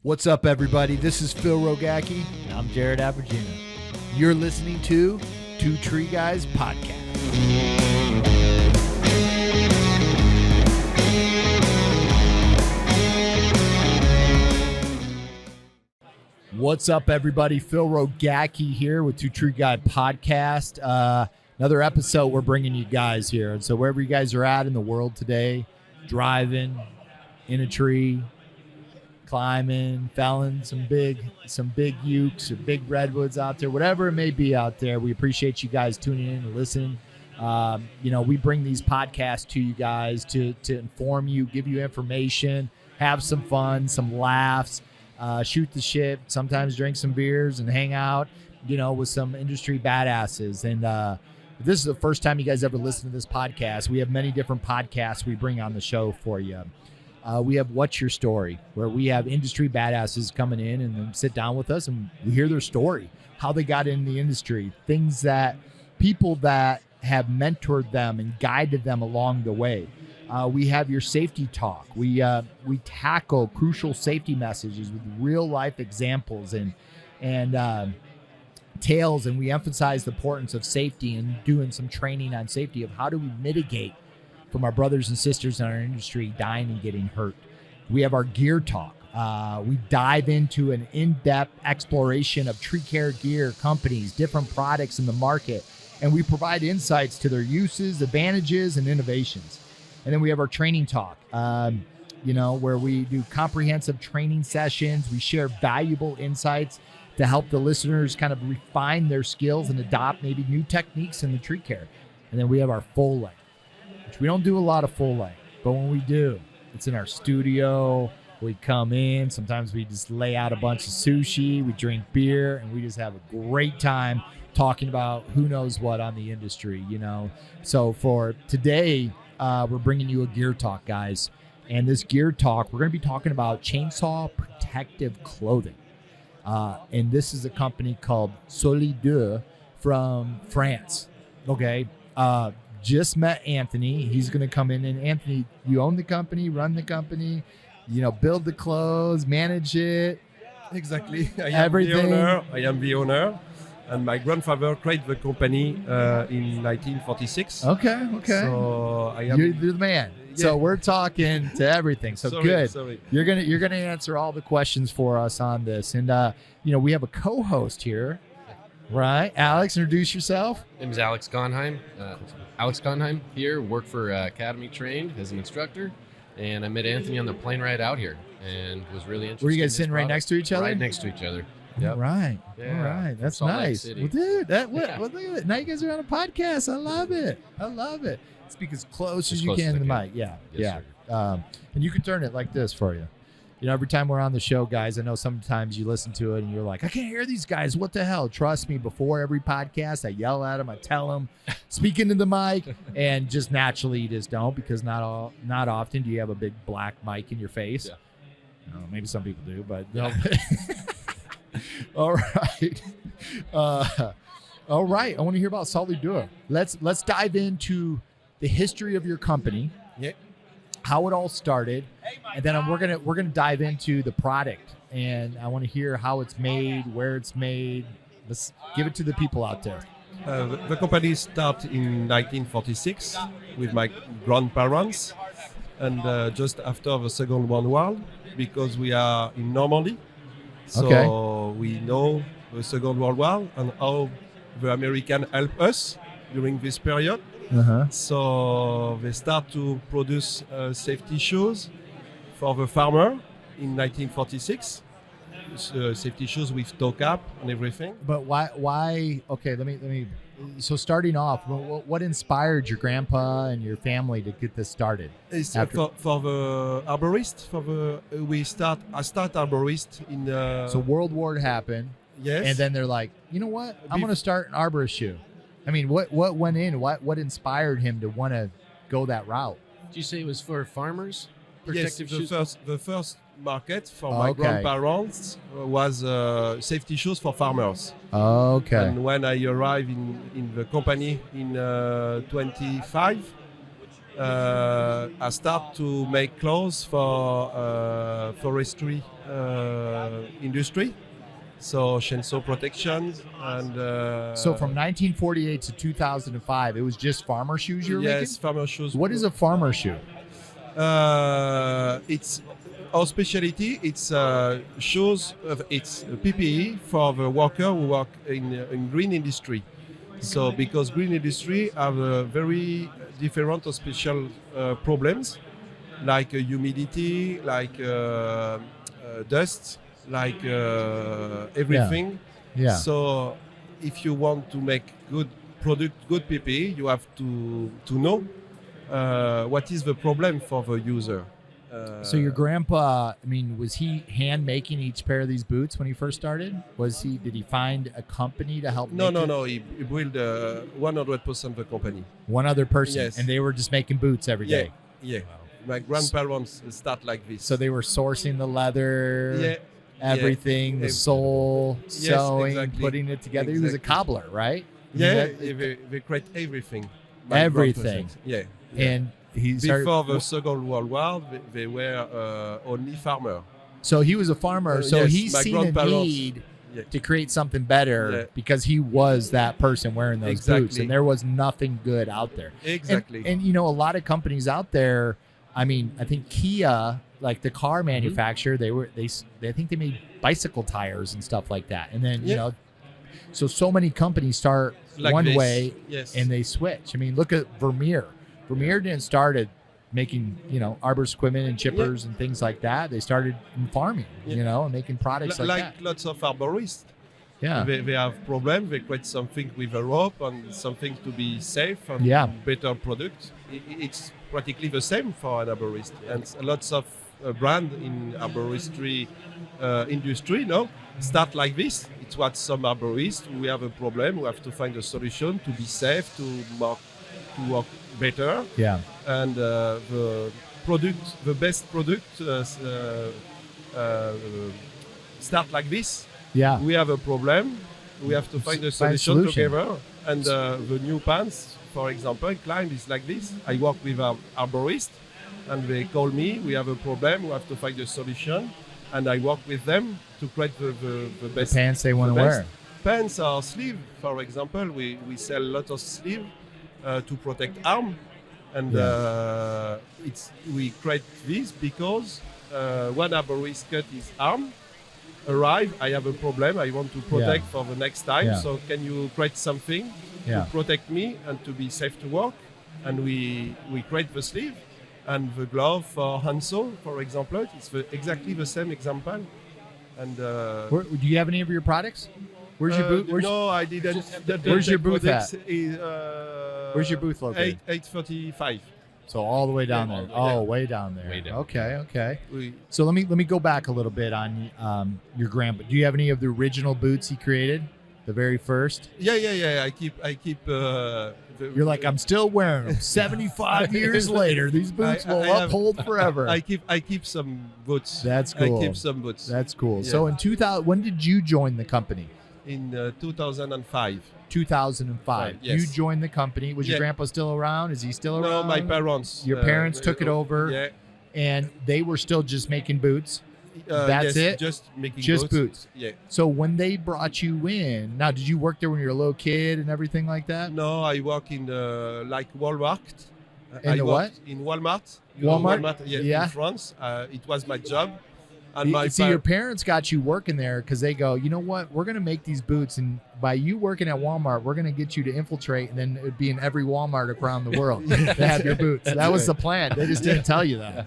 What's up, everybody? This is Phil Rogacki. And I'm Jared Abergina. You're listening to Two Tree Guys Podcast. What's up, everybody? Phil Rogacki here with Two Tree Guy Podcast. Another episode we're bringing you guys here. And so wherever you guys are at in the world today, driving, in a tree, climbing, felling some big ukes or big redwoods out there, whatever it may be out there. We appreciate you guys tuning in and listening. We bring these podcasts to you guys to inform you, give you information, have some fun, some laughs, shoot the shit, sometimes drink some beers and hang out, with some industry badasses. And if this is the first time you guys ever listen to this podcast, we have many different podcasts we bring on the show for you. We have What's Your Story, where we have industry badasses coming in and then sit down with us and we hear their story, how they got in the industry, things that people that have mentored them and guided them along the way. We have Your Safety Talk. We tackle crucial safety messages with real life examples and tales, and we emphasize the importance of safety and doing some training on safety of how do we mitigate from our brothers and sisters in our industry dying and getting hurt. We have our Gear Talk. We dive into an in-depth exploration of tree care gear companies, different products in the market, and we provide insights to their uses, advantages, and innovations. And then we have our Training Talk, where we do comprehensive training sessions. We share valuable insights to help the listeners kind of refine their skills and adopt maybe new techniques in the tree care. And then we have our Full Length. We don't do a lot of full length, but when we do, it's in our studio. We come in. Sometimes we just lay out a bunch of sushi. We drink beer, and we just have a great time talking about who knows what on the industry, So for today, we're bringing you a Gear Talk, guys. And this Gear Talk, we're going to be talking about chainsaw protective clothing. And this is a company called Solidur from France. Okay. Just met Anthony. He's going to come in. And Anthony, you own the company, run the company, build the clothes, manage it. Exactly. I am the owner. And my grandfather created the company in 1946. Okay. So You're the man. Yeah. So we're talking to everything. So good. Sorry. You're gonna answer all the questions for us on this. And we have a co-host here. Right. Alex, introduce yourself. My name is Alex Gonheim. Alex Gonheim here, work for Academy trained as an instructor, and I met Anthony on the plane ride out here and was really interested. Were you guys sitting right next to each other? Right next to each other. Yep. All right. Yeah. All right. That's nice. Well, dude, look at it. Now you guys are on a podcast. I love it. Speak as close as you can to the mic. Yeah. Yes, And you can turn it like this for you. Every time we're on the show, guys, I know sometimes you listen to it and you're like, I can't hear these guys. What the hell? Trust me, before every podcast, I yell at them. I tell them, speak into the mic, and just naturally you just don't, because not often do you have a big black mic in your face. Yeah. Maybe some people do, but no. All right. All right. I want to hear about Solidur. Let's dive into the history of your company. Yeah. How it all started, and then we're gonna dive into the product, and I want to hear how it's made, where it's made. Let's give it to the people out there. The company started in 1946 with my grandparents, and just after the Second World War, because we are in Normandy, so we know the Second World War and how the Americans helped us during this period. So they start to produce safety shoes for the farmer in 1946. Safety shoes with toe cap and everything. But why? Okay, let me. So starting off, what inspired your grandpa and your family to get this started? For the arborist. I start arborist in. So World War happened. Yes. And then they're like, you know what? I'm going to start an arborist shoe. I mean, what went in? What inspired him to want to go that route? Did you say it was for farmers? Yes, shoes? the first market for my grandparents was safety shoes for farmers. Okay. And when I arrived in the company in 25, I start to make clothes for forestry industry, so chainsaw protection and. So from 1948 to 2005, it was just farmer shoes you were yes, making? farmer shoes. What is a farmer shoe? It's our specialty. It's shoes. It's PPE for the worker who work in green industry. So because green industry have very different or special problems, like humidity, like dust, like everything. Yeah. So if you want to make good product, good PPE, you have to know what is the problem for the user. So your grandpa, I mean, was he hand making each pair of these boots when he first started? Did he find a company to help? No. He built 100% the company. One other person, Yes. and they were just making boots every day. Yeah. My grandparents start like this. So they were sourcing the leather, Yeah. everything, the sole, sewing, exactly. putting it together. He was a Exactly. cobbler, right? Yeah, I mean, they create everything. My Everything. grandparents. Yeah. And he started, Before the Second World War, they were only farmer. so he was a farmer. So yes, he's my seen a grandparents- need Yeah. to create something better Yeah. because he was that person wearing those boots, Exactly. and there was nothing good out there. Exactly. And you know, a lot of companies out there. I mean, I think Kia, like the car manufacturer, I think they made bicycle tires and stuff like that. And then you Yeah. know, so many companies start Like one this. way Yes. and they switch. I mean, look at Vermeer. Vermeer didn't start at making, arborist equipment and chippers and things like that. They started in farming, Yeah. and making products like that. lots of arborists. Yeah. They have problems. They create something with a rope and something to be safe and Yeah. better product. It's practically the same for an arborist. And lots of brand in arboristry industry now start like this. It's what some arborists, we have a problem, we have to find a solution to be safe, to work better. Yeah. And the best product start like this. Yeah. We have a problem. We have to find a Find a solution solution. together. And the new pants, for example, climb is like this. I work with an arborist, and they call me. We have a problem. We have to find a solution, and I work with them to create the best Pants they want the to best wear. Pants or sleeve, for example. We sell a lot of sleeve to protect arm, and we create this because one arborist cut his arm. Arrive, I have a problem. I want to protect for the next time. Yeah. So can you create something Yeah. to protect me and to be safe to work? And we create the sleeve and the glove for handsaw, for example. It's exactly the same example. And Do you have any of your products? Where's your booth? no, I didn't. Where's your booth products at? Is, Where's your booth located? 835. So all the way down there. Yeah. Oh, way down there. Way down. Okay. We, So let me go back a little bit on your grandpa. Do you have any of the original boots he created? The very first? yeah. I keep. You're like, I'm still wearing them. 75 years later, these boots will I have- uphold forever. I keep some boots. That's cool. I keep some boots. That's cool. Yeah. So in 2000, when did you join the company? In 2005. 2005. Yes. You joined the company. Was your Yeah. grandpa still around? Is he still around? No, my parents. Your parents took it over? Yeah. And they were still just making boots. That's yes, it? Just making Just boots. Yeah. So when they brought you in, now did you work there when you were a little kid and everything like that? No, I work in like Walmart. In I the worked what? In Walmart. You know Walmart? Yeah. In France. It was my job. And my See, your parents got you working there because they go, you know what? We're going to make these boots. And by you working at Walmart, we're going to get you to infiltrate. And then it would be in every Walmart around the world to have your boots. That was the plan. They just didn't tell you that.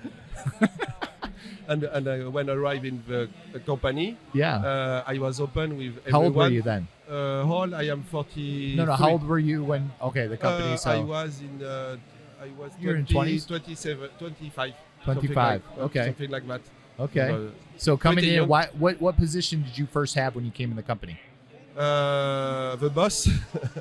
and when I arrived in the company, Yeah. I was open with everyone. How old were you then? How old? I am 40. No. How old were you when? Okay, the company. I was in. I was You're in 20, 20s? 27, 25. 25. Okay. Something like that. Okay. So coming pretty in, young. what position did you first have when you came in the company? The boss.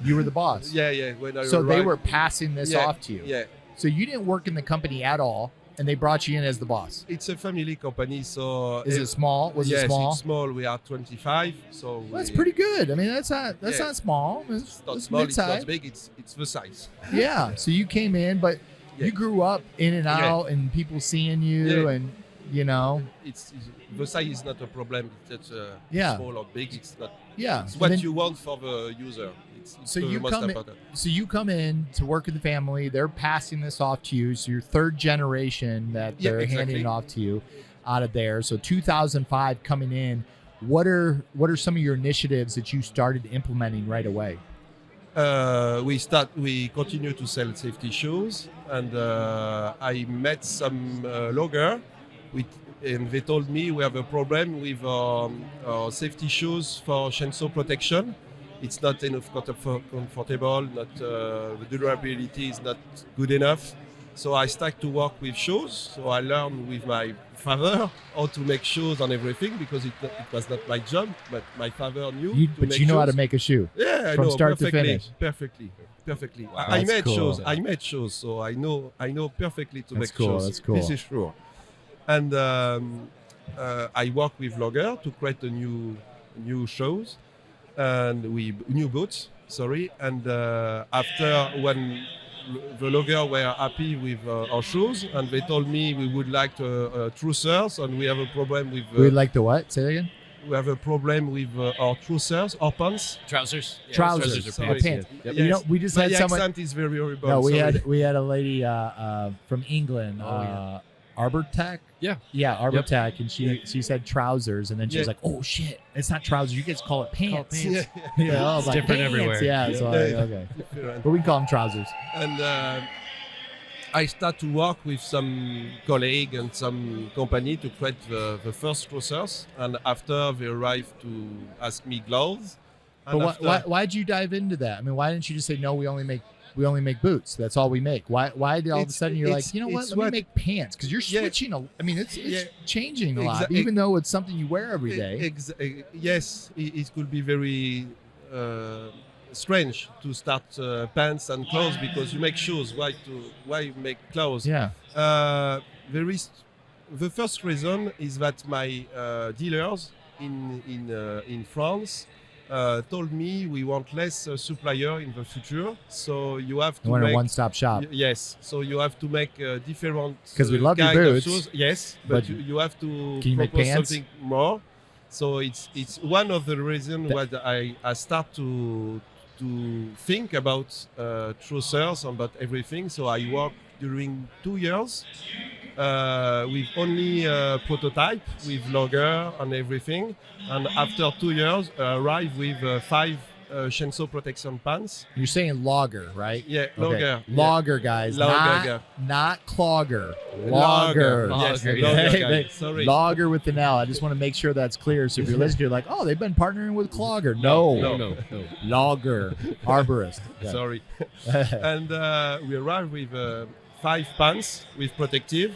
You were the boss. yeah. When I So they arrived- were passing this Yeah, off to you. Yeah. So you didn't work in the company at all, and they brought you in as the boss. It's a family company, so Is it small? Was yes, it small? it's small. We are 25, so Well, that's we- pretty good. I mean, that's not Yeah. small. It's not It's small. It's mid-size. not big. It's the size. Yeah. So you came in, but Yeah. You grew up in and Yeah. out, and people seeing you, Yeah. and you know, It's the size is not a problem. It's Yeah. small or big. It's not. yeah. It's And what then- you want for the user. It's So the you most come in, important. so you come in to work with the family. They're passing this off to you. So you're third generation that Yeah, they're exactly. handing it off to you out of there. So 2005 coming in. What are some of your initiatives that you started implementing right away? We continue to sell safety shoes, and I met some logger, and they told me we have a problem with our safety shoes for chainsaw protection. It's not enough comfortable, not the durability is not good enough. So I started to work with shoes. So I learned with my father how to make shoes and everything, because it was not my job, but my father knew. But you know how to make a shoe. Yeah, I from know, start to perfectly, finish. perfectly. Wow, I that's made cool. shoes. I made shoes, so I know perfectly to That's make cool, shoes. that's cool. This is sure. And I work with Logger to create a new shoes and new boots. Sorry. And after when the Logger were happy with our shoes, and they told me we would like trousers, and we have a problem with. We'd like the what? Say that again. We have a problem with our trousers, our pants. Trousers. Yeah, Trousers. are Sorry. pants. Pants. Yep. You know, we just My had someone. accent is very horrible. No, we sorry. had a lady from England, yeah. Arbortech. Yeah. Yeah, Arbortech, and she said trousers, and then she was Yeah. like, "Oh shit, it's not trousers. You guys call it pants." pants. Yeah, I was It's like, different "Pants." everywhere. Yeah, Yeah. so Yeah. okay, Different. but we call them trousers. And I start to work with some colleague and some company to create the first trousers, and after they arrived to ask me gloves. But And after, why'd you dive into that? I mean, why didn't you just say no? We only make boots. That's all we make. Why did all of a It's- sudden you're it's- like, you know what? it's Let me what- make pants, because you're Yeah. switching. I mean, it's Yeah. changing a lot, Exa- even though it's something you wear every day. Yes, it could be very strange to start pants and clothes, because you make shoes. Why make clothes? Yeah. The first reason is that my dealers in France told me we want less supplier in the future, so you have I to want a make one-stop shop. yes. So you have to make different 'Cause we love your kind of boots, shoes. Yes, but but you have to can you make propose pants? something more. So it's one of the reasons That- why I start to think about trousers and about everything. So I work during 2 years with only prototype, with logger and everything. And after 2 years, I arrive with 5 chainsaw protection pants. You're saying logger, right? Yeah, Okay. logger. Yeah. Logger, guys. Logger. Not clogger. Logger. Logger. Yes, Logger, logger Hey, guy. they- Sorry. Logger with an L. I just want to make sure that's clear. So if you're listening, you're like, oh, they've been partnering with Clogger. No. No. Logger. Arborist. Yeah. Sorry. And we arrived with 5 pants with protective.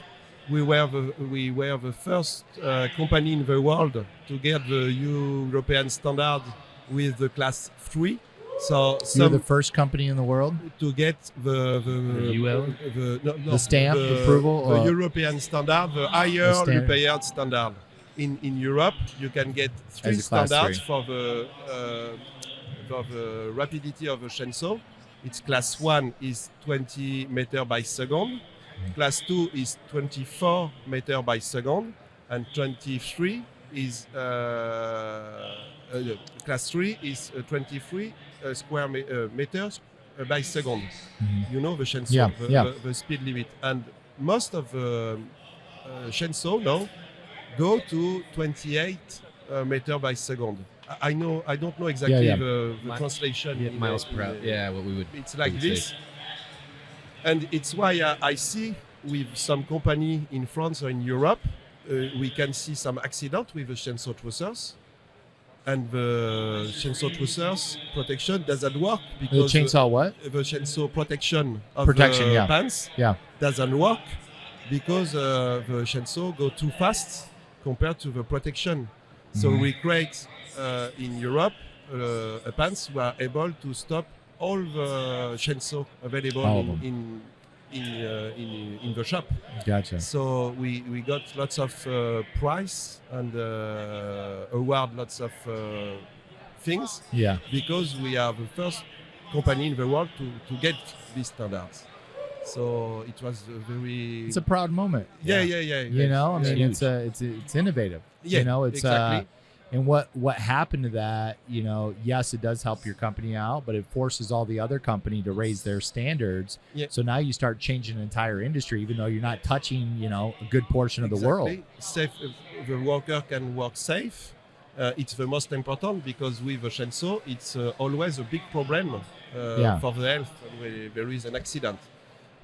We were the first company in the world to get the European standard with the class 3. So You're the first company in the world? to get the UL? The stamp approval, the or- European standard, the higher The standard. European standard. In Europe, you can get 3 As a class standards 3. for the rapidity of the chainsaw. It's class 1 is 20 meter by second, class 2 is 24 meter by second, and 23 is class 3 is 23 square meters by second. Mhm. You know the chainsaw, Yeah, yeah. The speed limit, and most of the chainsaw now go to 28 meter by second. I don't know exactly yeah. the translation. Yeah, in, miles per hour. Yeah, what we would. It's like we would this, say. and it's why I see with some company in France or in Europe, we can see some accident with the chainsaw trousers, and the chainsaw trousers protection doesn't work The because chainsaw what? the chainsaw protection of Protection, the yeah. pants Yeah. doesn't work because the chainsaw go too fast compared to the protection. So Mhm. we create in Europe a pants who are able to stop all the chainsaw available All of in the shop. Gotcha. So we got lots of prize and award lots of things Yeah. because we are the first company in the world to get these standards. So it was a very It's a proud moment. yeah. You know, I mean, huge. it's innovative. Yeah, You know, it's exactly. and what happened to that? You know, yes, it does help your company out, but it forces all the other company to raise their standards. Yeah. So now you start changing the entire industry, even though you're not touching, you know, a good portion of the world. Safe, the worker can work safe. It's the most important because with a chainsaw, it's always a big problem Yeah. for the health when there is an accident.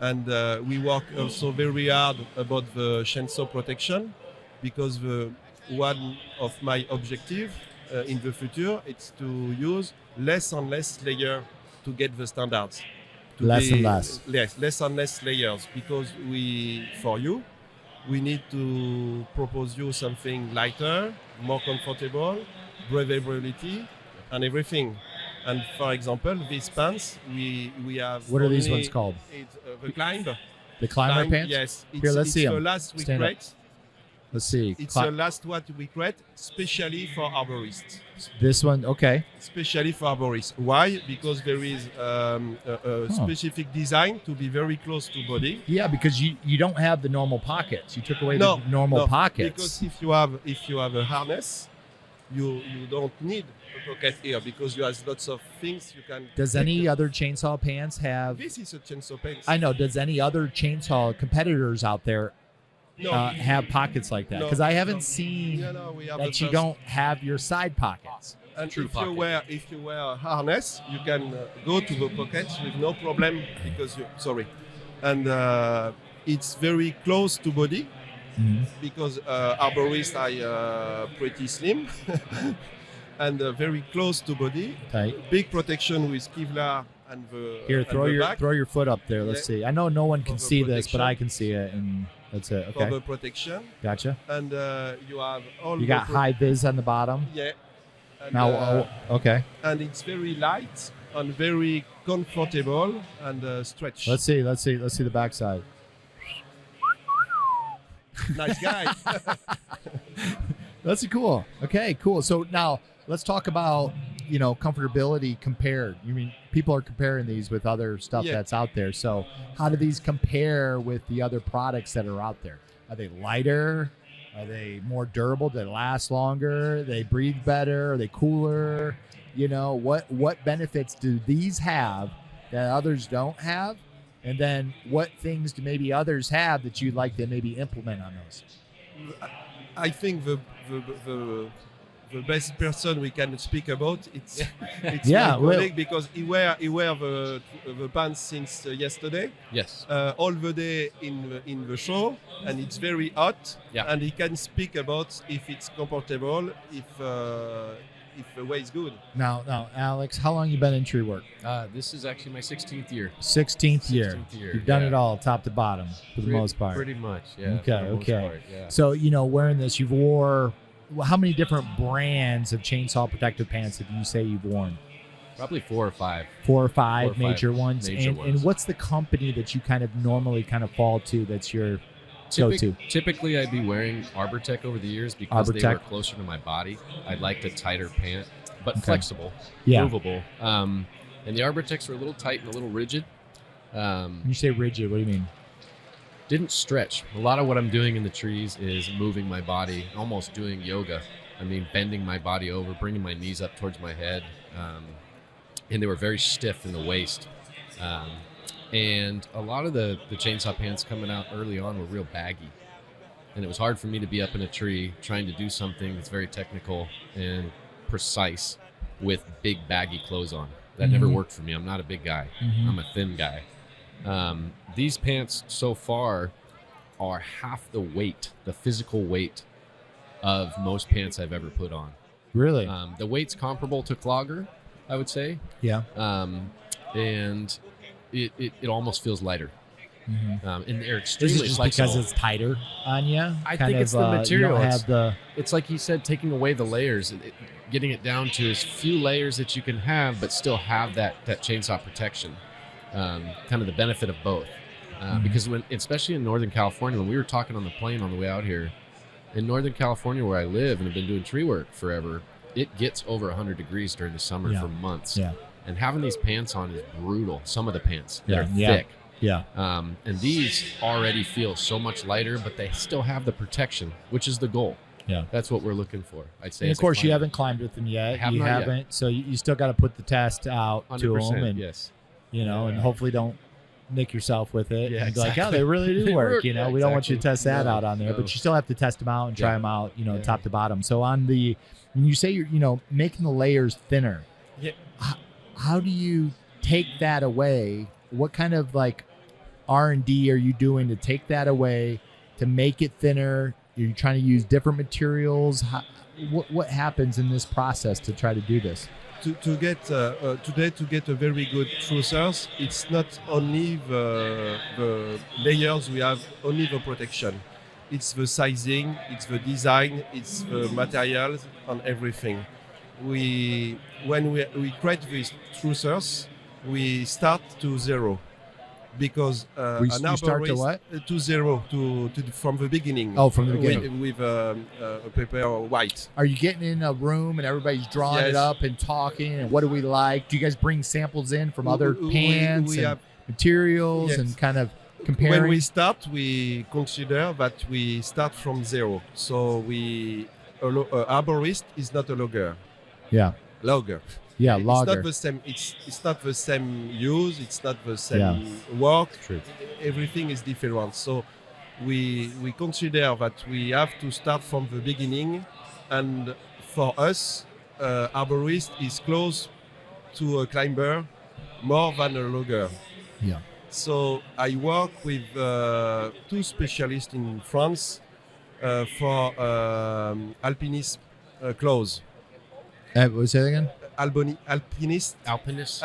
And we work also very hard about the chainsaw protection because one of my objective in the future is to use less and less layer to get the standards. To Less and less. Yes, less and less layers because we need to propose you something lighter, more comfortable, breathability, and everything. And for example, these pants, we have. What are these only- ones called? It's the climb. The climber pants? Yes. Here, let's it's see 'em. the last we Stand up. create. Let's see. It's the last what we create, especially for arborists. This one, okay. Especially for arborists. Why? Because there is a specific design to be very close to body. Yeah, because you don't have the normal pockets. You took away No, the normal no, pockets. Because if you have a harness, you don't need a pocket here because you have lots of things you can. Does any other chainsaw pants have? This is a chainsaw pants. I know. Does any other chainsaw competitors out there No. have pockets like that? No, Because I haven't no. seen No, we have that the you first. don't have your side pockets. And True if pocket. you wear a harness, you can go to the pockets with no problem because and it's very close to body because arborists are pretty slim and very close to body. Tight. Big protection with Kevlar and the Here, and throw the your back throw your foot up there. Let's Yeah. see. I know no one can For the see this, but protection. I can see it, and that's it. for Okay, the protection. gotcha. And you have all. You the got high vis on the bottom. Yeah. And, Now, okay. and it's very light and very comfortable and stretch. Let's see the backside. Nice guy. That's cool. Okay, cool. So now let's talk about, you know, comfortability compared. You mean people are comparing these with other stuff Yeah. that's out there. So how do these compare with the other products that are out there? Are they lighter? Are they more durable? Do they last longer? They breathe better? Are they cooler? You know, what benefits do these have that others don't have? And then what things do maybe others have that you'd like to maybe implement on those? I think the best person we can speak about it's Yeah, my well- colleague because he wear the pants since yesterday Yes. all the day in the show and it's very hot Yeah. and he can speak about if it's comfortable if the way is good. Now, Alex, how long you been in tree work? This is actually my 16th year. 16th year. 16th year, You've done yeah. it all, top to bottom, for the most part. Pretty much, yeah. Okay, for the most okay. part, yeah. So, you know, wearing this, you've wore, how many different brands of chainsaw protective pants have you say you've worn? Probably 4 or 5. 4 or 5 4 or 5 major ones. major And ones. what's the company that you kind of normally kind of fall to that's your go-to? Typically, I'd be wearing Arbortech over the years because they Arbortech. were closer to my body. I'd like a tighter pant, but Okay. flexible, Yeah. movable. And the Arbortechs were a little tight and a little rigid. When you say rigid, what do you mean? Didn't stretch. A lot of what I'm doing in the trees is moving my body, almost doing yoga. I mean, bending my body over, bringing my knees up towards my head. And they were very stiff in the waist. And a lot of the chainsaw pants coming out early on were real baggy. And it was hard for me to be up in a tree trying to do something that's very technical and precise with big baggy clothes on. That never Mhm. worked for me. I'm not a big guy. Mhm. I'm a thin guy. These pants so far are half the weight, the physical weight of most pants I've ever put on. Really? The weight's comparable to Clogger, I would say. Yeah. And it almost feels lighter. Mhm. And they're Is extremely it just flexible. because it's tighter on you? I think it's the material. You don't It's- have the... It's like he said, taking away the layers, getting it down to as few layers that you can have, but still have that chainsaw protection. Kind of the benefit of both. Because especially in Northern California, when we were talking on the plane on the way out here, in Northern California where I live and have been doing tree work forever, it gets over 100 degrees during the summer Yeah. for months. Yeah. And having these pants on is brutal. Some of the pants, Yeah, they're yeah. thick. Yeah. And these already feel so much lighter, but they still have the protection, which is the goal. Yeah. That's what we're looking for. I'd say. And of course, you haven't climbed with them yet. Have You not yet. haven't. So you still got to put the test out to 100%, them, and yes. and hopefully don't nick yourself with it. Yeah, and be like, exactly. oh, they really do They work. work. We Yeah, don't want you to exactly. test that No, out on there, no. but you still have to test them out and try Yeah. them out, Yeah. top to bottom. So when you say you're, making the layers thinner, Yeah. how do you take that away? What kind of like R&D are you doing to take that away, to make it thinner? Are you trying to use different materials? What happens in this process to try to do this? To get today to get a very good trousers, it's not only the layers we have, only the protection. It's the sizing, it's the design, it's the materials and everything. When we create these trousers, we start to zero. Because You an start to arborist, what? to zero, to from the beginning. Oh, from the beginning. With a paper white. Are you getting in a room and everybody's drawing it Yes. up and talking and what do we like? Do you guys bring samples in from other pants we and have, materials Yes. and kind of comparing? when we start, we consider that we start from zero. So arborist is not a logger. yeah, Logger. yeah, It's logger. not the same. It's not the same use. It's not the same Yeah. work. True. Everything is different. So we consider that we have to start from the beginning, and for us, arborist is close to a climber more than a logger. Yeah. So I work with two specialists in France for alpinist clothes. What was that again? Alpinist Alpinist.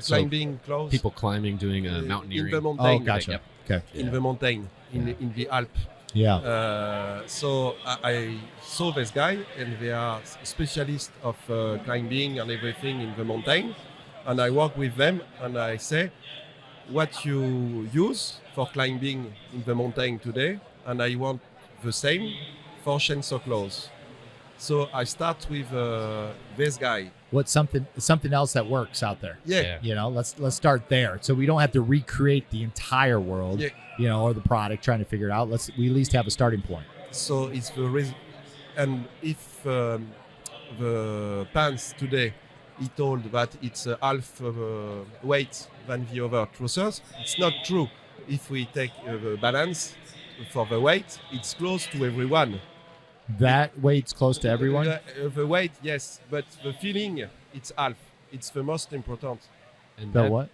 climbing clothes. People climbing, doing in mountaineering. the Oh, mountain. gotcha. Yep. Okay. In the mountain, in the Alps. Yeah. So I saw this guy, and they are specialists of climbing and everything in the mountain. And I work with them, and I say, what you use for climbing in the mountain today, and I want the same for chainsaw clothes. So I start with this guy. What's something else that works out there? Yeah. Let's start there. So we don't have to recreate the entire world, Yeah. or the product, trying to figure it out. We at least have a starting point. So it's the reason. And if the pants today, he told that it's half weight than the other trousers, it's not true. If we take the balance for the weight, it's close to everyone. That weight's close to everyone. The weight, yes, but the feeling, it's half. It's the most important. And The that- what?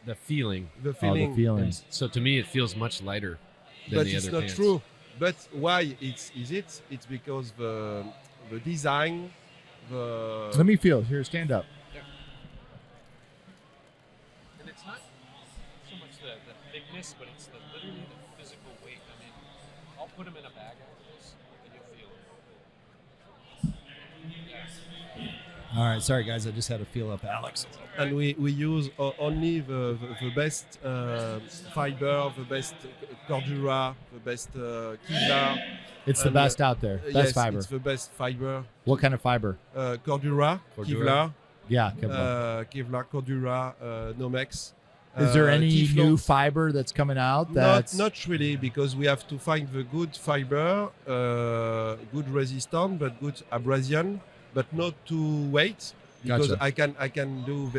The feeling. The Oh, feeling. the feeling. And so to me, it feels much lighter than But the it's other not pants. true. But why is it? It's because the design, Let me feel. Here, stand up. And it's not so much the thickness, but it's literally the physical weight. I mean, I'll put them in a bag after this, and you'll feel it. All right. Sorry, guys. I just had to feel up Alex. and we use only the best fiber, the best cordura, the best Kevlar. It's the And, best out there. Best yes, fiber. it's the best fiber. What kind of fiber? Cordura, Kevlar, Yeah. Kevlar. Kevlar, Cordura, Nomex. Is there any Teflon. new fiber that's coming out? That's Not really, because we have to find the good fiber, good resistant, but good abrasion, but not too weight. Because Gotcha. I can do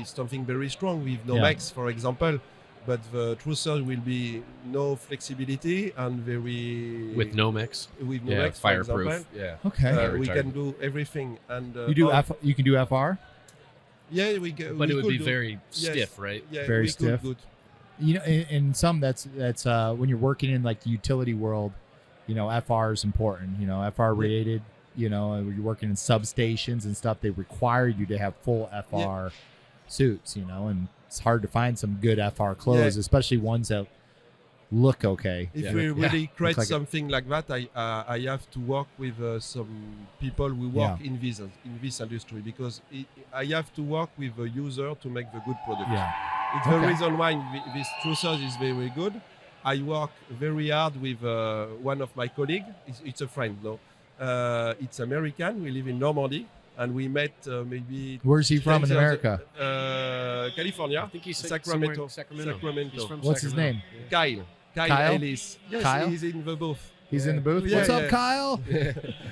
something very strong with Nomex, for example, but the trousers will be no flexibility and very With Nomex. with Yeah, Nomex, for example. fireproof. Yeah. okay. Fire We retardant. can do everything, and you do you can do FR. yeah, we can. But we it would could be do- very yes, stiff, right? Yeah, Very we could stiff. Good. In some that's when you're working in like the utility world, FR is important. FR rated. When you're working in substations and stuff, they require you to have full FR suits. And it's hard to find some good FR clothes, especially ones that look okay. If Yeah. we really Look create like it. something like that, I have to work with some people who work in this industry, because I have to work with the user to make the good product. Yeah. It's the Okay. reason why this trousers is very good. I work very hard with one of my colleagues. It's a friend, no? It's American. We live in Normandy, and we met maybe. Where's he from 10 in years- America? California. I think he's Sacramento. Sacramento. He's from What's his Sacramento. name? Kyle. Kyle? Ellis. Yes, Kyle? he's in the booth. He's in the booth. Yeah, What's up, yeah. Kyle?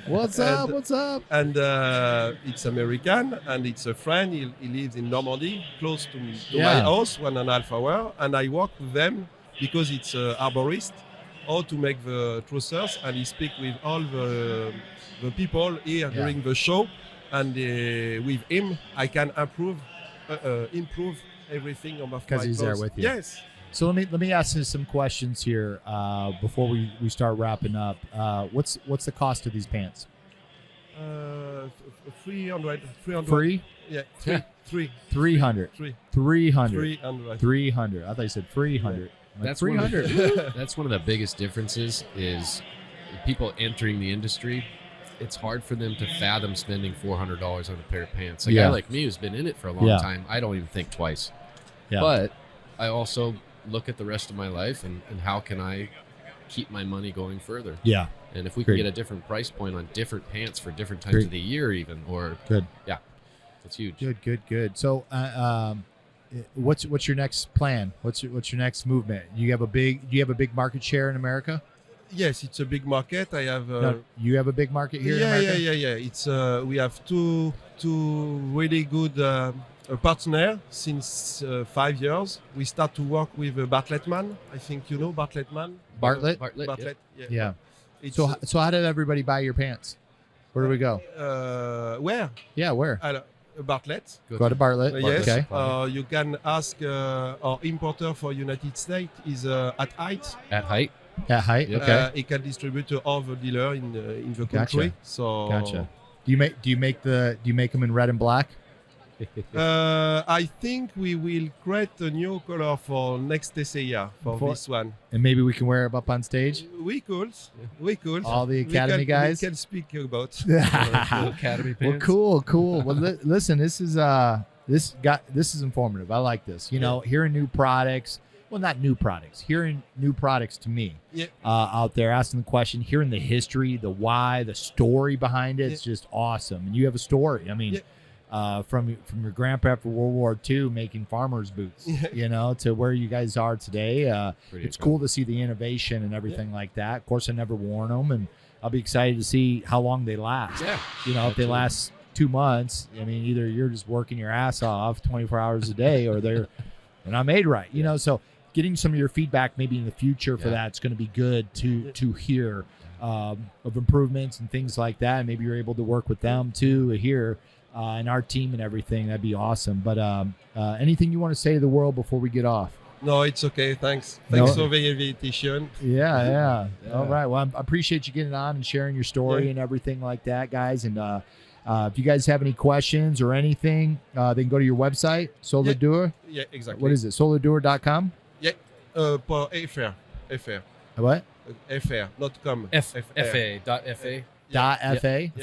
What's up? And- What's up? And it's American, and it's a friend. He lives in Normandy, close to Yeah. my house, 1.5 hours. And I work with them because it's an arborist, how to make the trussers, and he speak with all the people here during the show. And with him, I can improve everything of my 'Cause he's there clothes. with you. Yes. So let me ask you some questions here before we start wrapping up. What's the cost of these pants? 300. Free? Yeah. Yeah. 300. 300. 300. I thought you said 300. That's 300. That's one of the biggest differences is people entering the industry. It's hard for them to fathom spending $400 on a pair of pants. A Yeah. guy like me who's been in it for a long Yeah. time, I don't even think twice. Yeah. But I also look at the rest of my life and how can I keep my money going further. Yeah. And if we can Great. get a different price point on different pants for different times Great. of the year even, or Good. yeah, that's huge. Good. So, what's your next plan? What's your next movement? Do you have a big market share in America? Yes, it's a big market. I have. No, you have a big market here in America? Yeah. It's we have two really good partners since 5 years. We start to work with Bartlettman. I think you know Bartlettman. Bartlett? Bartlett. Yeah. It's, So how did everybody buy your pants? Where do we go? where? Yeah, where? Bartlett. Go to Bartlett. Yes. Okay. You can ask our importer for United States is at Height. At height. At height. Yep. Okay. He can distribute to all the dealer in the Gotcha. country. So Gotcha. Do you make them in red and black? I think we will create a new color for next TCA for this one. And maybe we can wear them up on stage. We could. All the Academy guys. We can speak about. Academy Well, pants. cool. Well, listen, this is informative. I like this. You know, hearing new products. Well, not new products. Hearing new products to me out there, asking the question, hearing the history, the why, the story behind it. It's just awesome. And you have a story. I mean, from your grandpa after World War II making farmers' boots, you know, to where you guys are today. It's cool to see the innovation and everything like that. Of course, I never worn them, and I'll be excited to see how long they last. Yeah. You know, if they last 2 months, I mean, either you're just working your ass off 24 hours a day, or they're not made right. You know, so getting some of your feedback maybe in the future for that's going to be good to hear of improvements and things like that. And maybe you're able to work with them too here and our team and everything. That'd be awesome. But anything you want to say to the world before we get off? No, it's okay. Thanks for the invitation. Yeah. All right. Well, I appreciate you getting on and sharing your story and everything like that, guys. And if you guys have any questions or anything, they can go to your website, Solidur. Yeah, exactly. What is it? Solidur.com? Yeah, for FR. What? FR, not com. FA. .fa. Yeah,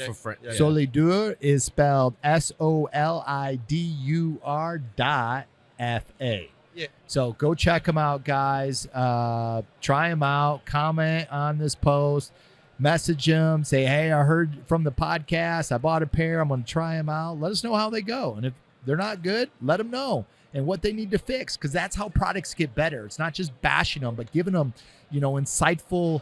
For French. yeah. Solidur is spelled SOLIDUR.FA. Yeah. So go check them out, guys. Try them out. Comment on this post. Message them. Say, hey, I heard from the podcast. I bought a pair. I'm going to try them out. Let us know how they go. And if they're not good, let them know and what they need to fix, because that's how products get better. It's not just bashing them, but giving them, insightful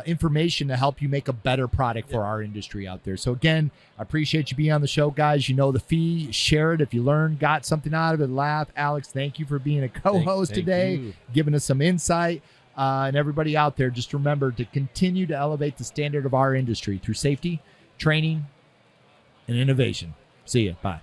information to help you make a better product for our industry out there. So again, I appreciate you being on the show, guys. You know the fee. Share it if you learned, got something out of it. Laugh. Alex, thank you for being a co-host Thank today, you. giving us some insight. And everybody out there, just remember to continue to elevate the standard of our industry through safety, training, and innovation. See ya. Bye.